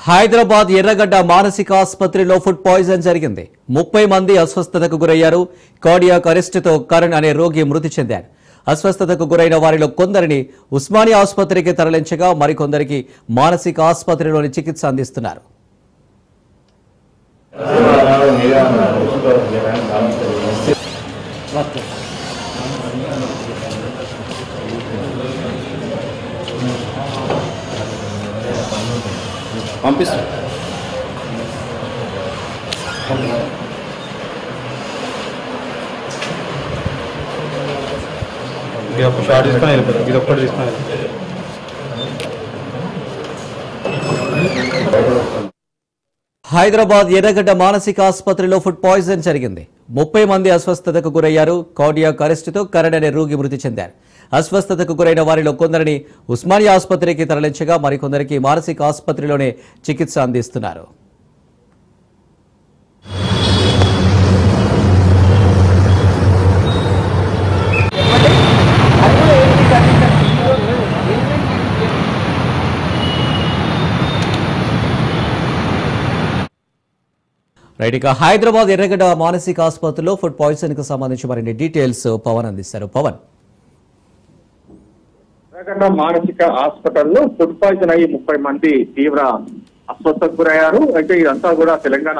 హైదరాబాద్ ఎర్రగడ్డ మానసిక ఆసుపత్రిలో ఫుడ్ పాయిజన్ జరిగింది. 30 మంది అస్వస్థతకు గురయ్యారు. కార్డియాక్ అరెస్టుతో కరణ్ అనే రోగి మృతి చెందారు. అస్వస్థతకు గురైన వారిలో కొందరిని ఉస్మానియా ఆసుపత్రికి తరలించగా మరికొందరికి మానసిక ఆసుపత్రిలోని చికిత్స అందిస్తున్నారు. పంపిస్తాం. ఇది ఒక షార్ట్ తీసుకొని వెళ్ళిపోతుంది. ఇది ఒక్కటి తీసుకొని హైదరాబాద్ ఎర్రగడ్డ మానసిక ఆసుపత్రిలో ఫుడ్ పాయిజన్ జరిగింది. 30 మంది అస్వస్థతకు గురయ్యారు. కార్డియాక్ అరెస్టుతో కరణ్ అనే రోగి మృతి చెందారు. అస్వస్థతకు గురైన వారిలో కొందరిని ఉస్మానియా ఆసుపత్రికి తరలించగా మరికొందరికి మానసిక ఆసుపత్రిలోనే చికిత్స అందిస్తున్నారు. రైట్, ఇక హైదరాబాద్ ఎర్రగడ్డ మానసిక ఆసుపత్రిలో ఫుడ్ పాయిజన్ కు సంబంధించి మరిన్ని డీటెయిల్స్ పవన్ అందిస్తారు. పవన్, ఎర్రగడ్డ మానసిక హాస్పిటల్లో ఫుడ్ పాయిజన్ అయ్యి 30 మంది తీవ్ర అస్వస్థతకు గురయ్యారు. అయితే ఇదంతా కూడా తెలంగాణ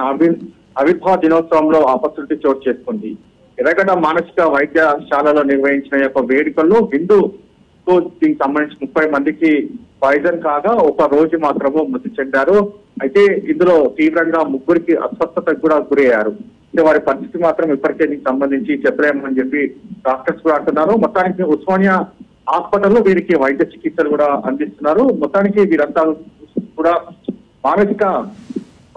ఆవిర్భావ దినోత్సవంలో ఆపర్చునిటీ చోటు చేసుకుంది. ఎర్రగడ్డ మానసిక వైద్యశాలలో నిర్వహించిన యొక్క వేడుకల్లో విందుకు దీనికి సంబంధించి 30 మందికి పాయిజన్ కాగా ఒక రోజు మాత్రము మృతి చెందారు. అయితే ఇందులో తీవ్రంగా 3 అస్వస్థతకు కూడా గురయ్యారు. అంటే వారి పరిస్థితి మాత్రం ఇప్పటికే దీనికి సంబంధించి చెప్పలేమని చెప్పి డాక్టర్స్ కూడా అంటున్నారు. మొత్తానికి ఉస్మానియా హాస్పిటల్లో వీరికి వైద్య చికిత్సలు కూడా అందిస్తున్నారు. మొత్తానికి వీరంతా కూడా మానసిక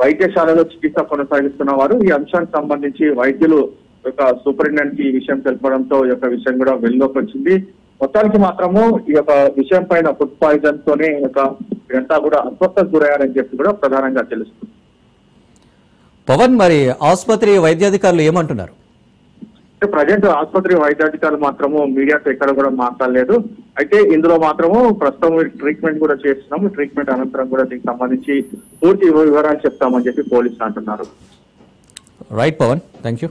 వైద్యశాలలో చికిత్స కొనసాగిస్తున్న వారు. ఈ అంశానికి సంబంధించి వైద్యులు యొక్క సూపరింటెండెంట్ ఈ విషయం తెలపడంతో ఈ యొక్క విషయం కూడా వెలుగులోకి వచ్చింది. మొత్తానికి మాత్రము ఈ యొక్క విషయం పైన ఫుడ్ పాయిజన్ తోనే వీరంతా కూడా అస్వస్థతకు గురయ్యారని చెప్పి కూడా ప్రధానంగా తెలుస్తుంది. పవన్, మరి ఆసుపత్రి వైద్యాధికారులు ఏమంటున్నారు? ప్రజెంట్ ఆసుపత్రి వైద్యాధికారులు మాత్రము మీడియాతో ఎక్కడ కూడా మాట్లాడలేదు. అయితే ఇందులో మాత్రము ప్రస్తుతం ట్రీట్మెంట్ కూడా చేస్తున్నాము. ట్రీట్మెంట్ అనంతరం కూడా దీనికి సంబంధించి పూర్తి వివరాలు చెప్తామని చెప్పి పోలీసులు అంటున్నారు. Right Pawan, thank you.